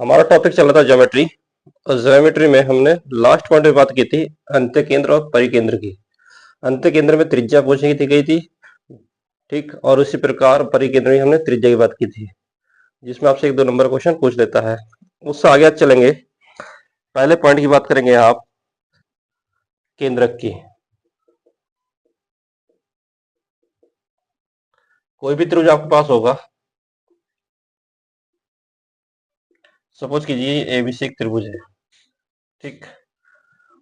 हमारा टॉपिक चल रहा था ज्योमेट्री। और ज्योमेट्री में हमने लास्ट पॉइंट में बात की थी अंत्य केंद्र और परिकेंद्र की। अंत्य केंद्र में त्रिज्या पूछी थी गई थी, ठीक। और उसी प्रकार परिकेंद्र में हमने त्रिज्या की बात की थी, जिसमें आपसे एक दो नंबर क्वेश्चन पूछ लेता है। उससे आगे आज चलेंगे। पहले पॉइंट की बात करेंगे आप केंद्रक की। कोई भी त्रिभुज आपके पास होगा, सपोज कीजिए एबीसी एक त्रिभुज है, ठीक।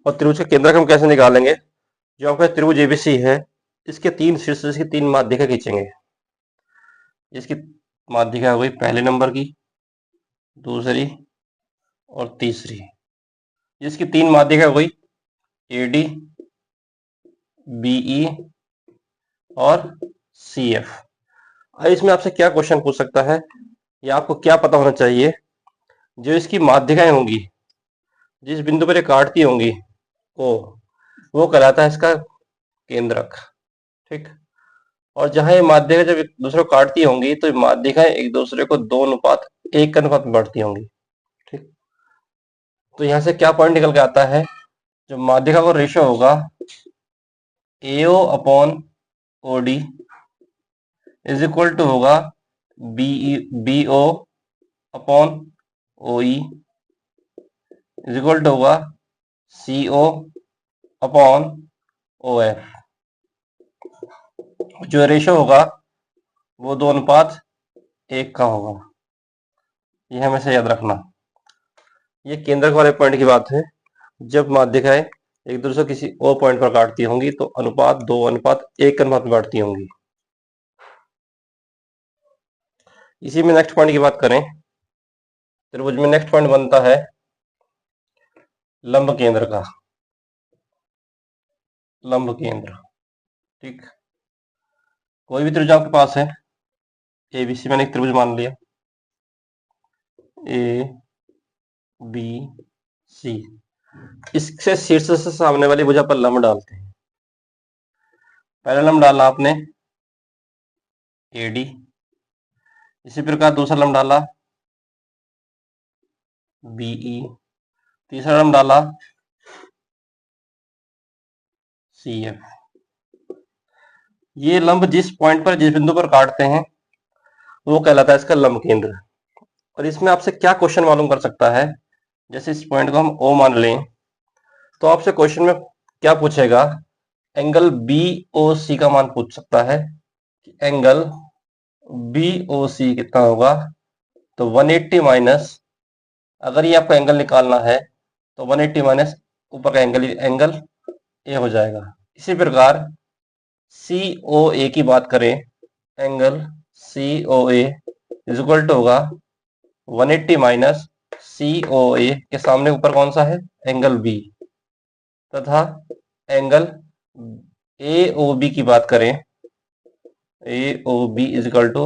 और त्रिभुज का केंद्रक हम कैसे निकालेंगे? जो आपका त्रिभुज एबीसी है, इसके तीन शीर्ष, इसकी तीन माध्यिका खींचेंगे। इसकी माध्यिका हो गई पहले नंबर की, दूसरी और तीसरी। इसकी तीन माध्यिका हो गई एडी, बीई और सीएफ। अब इसमें आपसे क्या क्वेश्चन पूछ सकता है, या आपको क्या पता होना चाहिए? जो इसकी माध्यिकाएं होंगी, जिस बिंदु पर ये काटती होंगी, वो कहलाता है इसका केंद्रक, ठीक। और जहां ये माध्यिका जब एक दूसरे को काटती होंगी, तो ये माध्यिकाएं एक दूसरे को 2:1 के अनुपात में बढ़ती होंगी, ठीक। तो यहां से क्या पॉइंट निकल के आता है? जो माध्यिका का रेशियो होगा AO upon OD is equal to होगा BO upon OE is equal to होगा CO अपॉन OF। जो रेशियो होगा वो 2:1 का होगा। ये हमेशा याद रखना। ये केंद्रक वाले पॉइंट की बात है। जब माध्यिकाएं एक दूसरे किसी और पॉइंट पर काटती होंगी, तो अनुपात 2:1 के अनुपात में बढ़ती होंगी। इसी में नेक्स्ट पॉइंट की बात करें, त्रिभुज में नेक्स्ट पॉइंट बनता है लंब केंद्र का। लंब केंद्र, ठीक। कोई भी त्रिभुज आपके पास है, एबीसी मैंने एक त्रिभुज मान लिया, ए बी सी। इससे शीर्ष से सामने वाली भुजा पर लंब डालते हैं। पहला लंब डाला आपने एडी, इसी प्रकार दूसरा लंब डाला बीई, तीसरा लंब डाला सीएफ। ये लंब जिस पॉइंट पर, जिस बिंदु पर काटते हैं, वो कहलाता है इसका लंब केंद्र। और इसमें आपसे क्या क्वेश्चन मालूम कर सकता है? जैसे इस पॉइंट को हम ओ मान लें, तो आपसे क्वेश्चन में क्या पूछेगा? एंगल BOC का मान पूछ सकता है कि एंगल BOC कितना होगा। तो 180 माइनस, अगर ये आपको एंगल निकालना है, तो 180 माइनस ऊपर का एंगल ए हो जाएगा। इसी प्रकार COA की बात करें, angle COA is equal to होगा 180 माइनस COA के सामने ऊपर कौन सा है? Angle B। तथा एंगल AOB की बात करें, AOB is equal to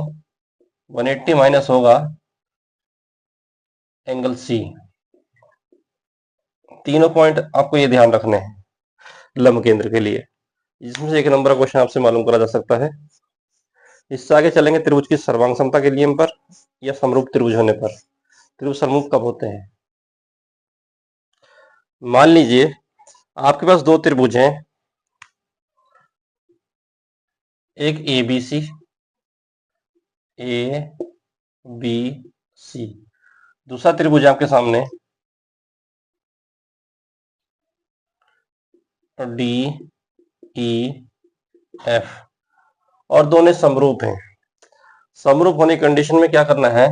180 minus होगा एंगल C। तीनों पॉइंट आपको ये ध्यान रखने हैं लंब केंद्र के लिए, जिसमें से एक नंबर का क्वेश्चन आपसे मालूम करा जा सकता है। इससे आगे चलेंगे त्रिभुज की सर्वांग समता के नियम पर, या समरूप त्रिभुज होने पर। त्रिभुज समरूप कब होते हैं? मान लीजिए आपके पास दो त्रिभुज हैं, एक ABC, ABC, दूसरा त्रिभुज आपके सामने DEF, और दोनों समरूप हैं। समरूप होने की कंडीशन में क्या करना है?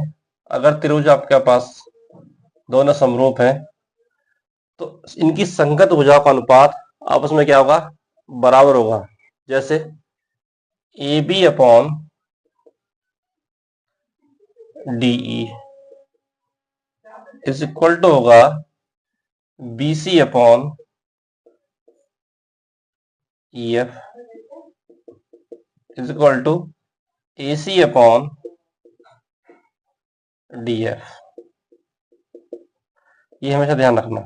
अगर त्रिभुज आपके पास दोनों समरूप हैं, तो इनकी संगत भुजाओं का अनुपात आपस में क्या होगा? बराबर होगा। जैसे AB upon DE is equal to होगा BC upon EF is equal to AC upon DF। ये हमेशा ध्यान रखना।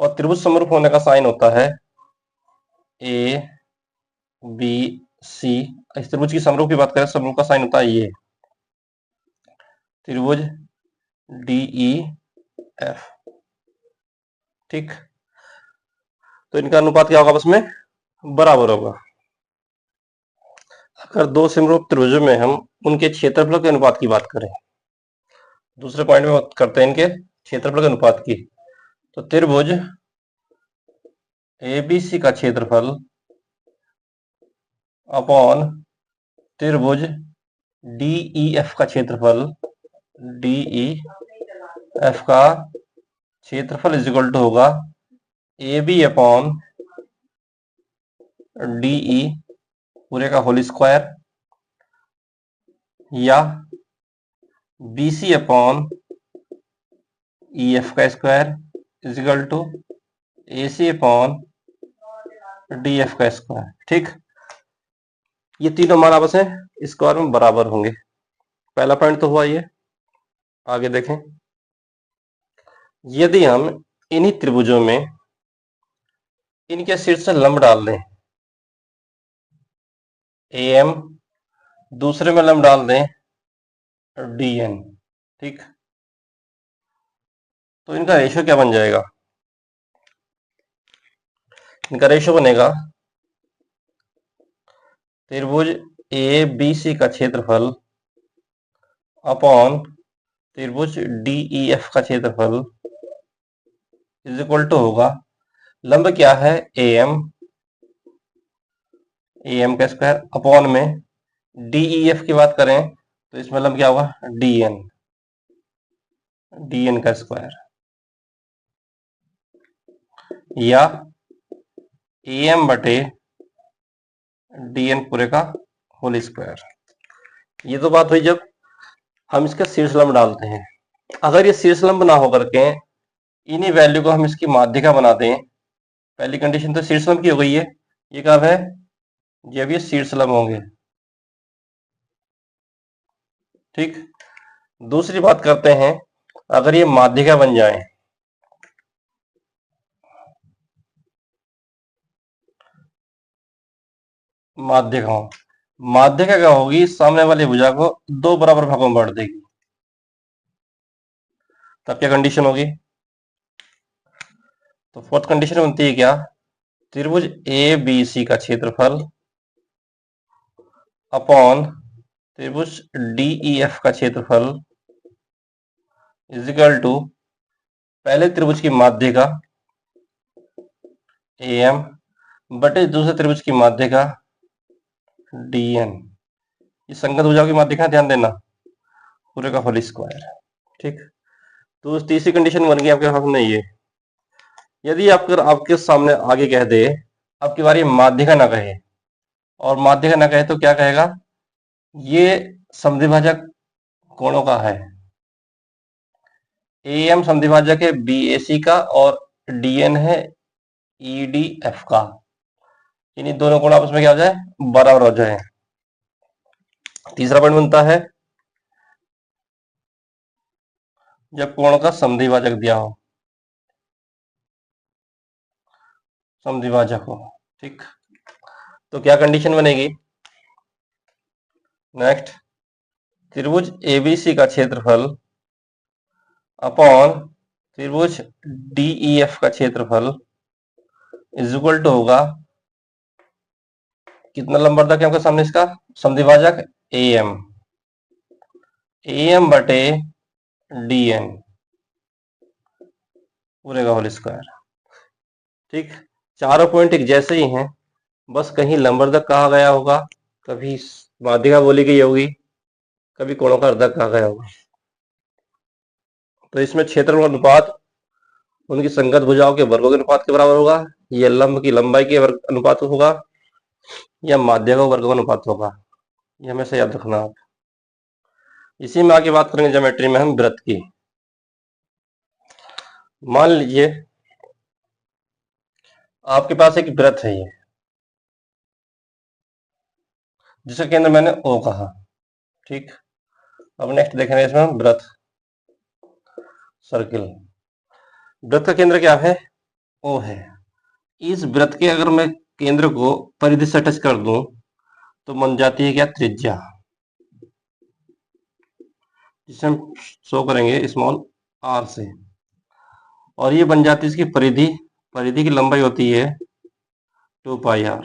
और त्रिभुज समरूप होने का साइन होता है A B C। इस त्रिभुज की समरूप की बात करें, समरूप का साइन होता है ये। त्रिभुज DEF। ठीक, तो इनका अनुपात क्या होगा आपस में? बराबर होगा। अगर दो समरूप त्रिभुजों में हम उनके क्षेत्रफल के अनुपात की बात करें, दूसरे पॉइंट में बात करते हैं इनके क्षेत्रफल के अनुपात की, तो त्रिभुज ABC का क्षेत्रफल अपॉन त्रिभुज DEF का क्षेत्रफल, DEF का क्षेत्रफल इज इक्वल टू होगा AB अपॉन DE पूरे का होल स्क्वायर, या BC अपॉन EF का square is equal to AC upon DF का स्क्वायर। ठीक, ये तीनों मान आपस में स्क्वायर में बराबर होंगे। पहला पॉइंट तो हुआ ये। आगे देखें, यदि हम इन्हीं त्रिभुजों में इनके शीर्ष से लंब डाल दें AM, दूसरे में लंब डाल दें DN, ठीक, तो इनका रेशियो क्या बन जाएगा? इनका रेशियो बनेगा त्रिभुज ABC का क्षेत्रफल अपॉन त्रिभुज DEF का क्षेत्रफल इज इक्वल टू होगा, लंब क्या है? AM का स्क्वायर अपॉन में DEF की बात करें तो इसमें लंब क्या होगा? DN का स्क्वायर, या AM बटे DN पूरे का होल स्क्वायर। ये तो बात हुई जब हम इसका शीर्ष लंब डालते हैं। अगर ये शीर्ष लंब ना होकर के इन्हीं वैल्यू को हम इसकी माध्यिका बना दें, पहली कंडीशन तो शीर्ष लंब की हो गई है, ये कब है? जब ये शीर्ष लंब होंगे। ठीक, दूसरी बात करते हैं, अगर ये माध्यिका बन जाए, माध्यिका क्या होगी? सामने वाली भुजा को दो बराबर भागों में बांट देगी। तब क्या कंडीशन होगी? तो फोर्थ कंडीशन बनती है क्या? त्रिभुज ABC का क्षेत्रफल अपॉन त्रिभुज DEF का क्षेत्रफल इज इक्वल टू पहले त्रिभुज की माध्यिका AM बटे दूसरे त्रिभुज की माध्यिका DN। ये संगत भुजाओं की माध्यिका, ध्यान देना, पूरे का होल स्क्वायर। ठीक, तो तीसरी कंडीशन बन गई आपके सामने ये। यदि आपके सामने आगे कह दे, आपकी बारी माध्यिका ना कहे, और माध्यिका ना कहे तो क्या कहेगा? ये समद्विभाजक कोणों का है। AM समद्विभाजक है BAC का, और DN है EDF का। इन्हीं दोनों कोण आपस में क्या हो जाए? बराबर हो जाए। तीसरा पॉइंट बनता है, जब कोण का समद्विभाजक दिया हो, समद्विभाजक हो। ठीक, तो क्या कंडीशन बनेगी? नेक्स्ट, त्रिभुज ABC का क्षेत्रफल अपॉन त्रिभुज DEF का क्षेत्रफल इज इक्वल टू होगा, कितना नंबर तक है आपके सामने इसका समद्विभाजक? AM बटे DN पूरे का होल स्क्वायर। ठीक, चारों पॉइंट एक जैसे ही हैं, बस कहीं लंबवर्धक कहा गया होगा, कभी माध्यिका बोली गई होगी, कभी कोणों का अर्धक कहा गया होगा। तो इसमें क्षेत्रफल अनुपात उनकी संगत भुजाओं के वर्गों के अनुपात के बराबर होगा, यह लंब की लंबाई के वर्ग अनुपात होगा, या माध्यिका वर्ग का अनुपात होगा। ये हमेशा याद रखना आप। इसी में आगे बात करेंगे ज्योमेट्री में हम वृत्त की। मान लीजिए आपके पास एक वृत्त है, ये जिसका केंद्र मैंने O कहा। ठीक, अब नेक्स्ट देखेंगे इसमें हम वृत्त, सर्किल। वृत्त का केंद्र क्या है? O है। इस वृत्त के अगर मैं केंद्र को परिधि से टच कर दूं तो बन जाती है क्या? त्रिज्या, जिसे हम शो करेंगे स्मॉल r से, और ये बन जाती है इसकी परिधि। परिधि की लंबाई होती है 2πr।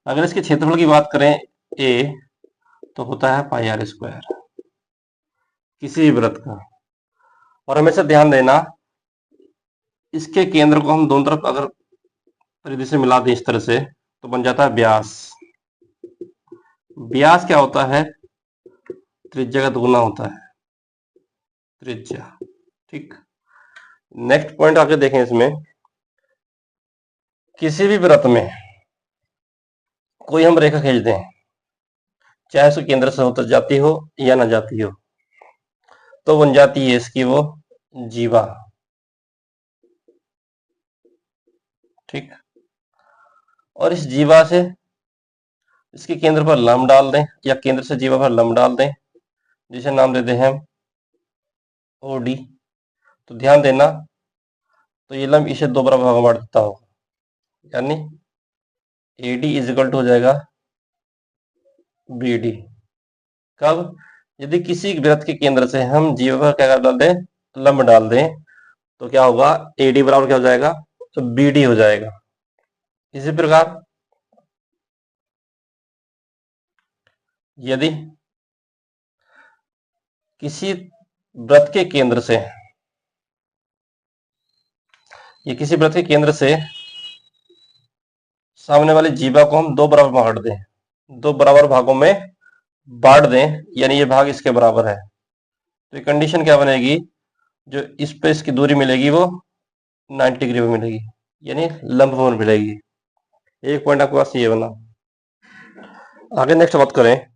अगर इसके क्षेत्रफल की बात करें a, तो होता है πr², किसी भी वृत्त का। और हमेशा ध्यान देना, इसके केंद्र को हम दोनों तरफ अगर परिधि से मिला दें इस तरह से, तो बन जाता है व्यास। व्यास क्या होता है? त्रिज्या का दुगुना होता है, त्रिज्या। ठीक, नेक्स्ट पॉइंट आगे देखें। इसमें किसी भी वृत्त में कोई हम रेखा खींच दें, चाहे उसके केंद्र से होकर जाती हो या ना जाती हो, तो बन जाती है इसकी वो जीवा। ठीक, और इस जीवा से इसके केंद्र पर लंब डाल दें, या केंद्र से जीवा पर लंब डाल दें, जिसे नाम देते हैं ओडी। तो ध्यान देना, तो ये लंब इसे 2 बराबर भागों में बांट देता होगा, यानी AD इज इक्वल टू हो जाएगा BD। कब? यदि किसी वृत्त के केंद्र से हम जीवा पर क्या डाल दें, लंब डाल दें, तो क्या होगा? AD बराबर क्या हो जाएगा? तो BD हो जाएगा। इसी प्रकार यदि किसी वृत्त के केंद्र से, ये किसी वृत्त के केंद्र से सामने वाली जीवा को हम 2 बराबर बांट दें, 2 बराबर भागों में बांट दें, यानी ये भाग इसके बराबर है, तो ये कंडीशन क्या बनेगी? जो इस पे इसकी दूरी मिलेगी वो 90 डिग्री में मिलेगी, यानी लंबकोण मिलेगी। एक पॉइंट आपके पास ये बना। आगे नेक्स्ट बात करें